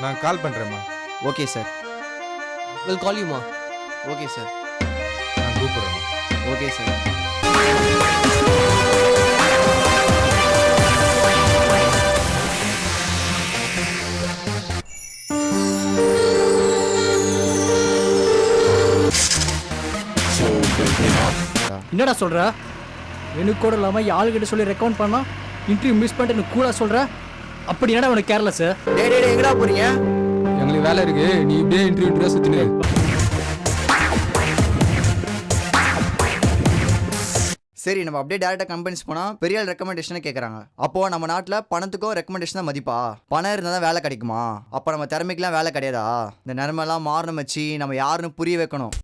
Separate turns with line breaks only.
நான் கால் பண்றேம்மா.
Okay sir.
Will call you மா.
Okay sir.
நான் கூப்பிடுறேன்.
Okay sir.
என்னடா சொல்ற? எனக்கு கூட இல்லாம ஆளுகிட்ட சொல்லி ரெக்கமெண்ட் பண்ணா இன்டர்வியூ மிஸ் பண்ணிட்டு கூட சொல்ற? அப்படி என்னடா உனக்கு கேர்லெஸ்?
டேய் டேய் எங்கடா போறீங்க?
எங்களுக்கு வேலை இருக்கு. நீ இப்படியே இன்டர்வியூ சுத்தினு.
சரி, நம்ம அப்படியே டேரக்டா கம்பெனிஸ் போனா பெரிய ஆள் ரெக்கமெண்டேஷனை கேட்கறாங்க. அப்போ நம்ம நாட்டுல பணத்துக்கும் ரெக்கமெண்டேஷன் தான் மதிப்பா? பணம் இருந்தா தான் வேலை கிடைக்குமா? அப்ப நம்ம திறமைக்கெல்லாம் வேலை கிடையாதா? இந்த நிலைமை எல்லாம் மாறணும் மச்சி. நம்ம யாருன்னு புரிய வைக்கணும்.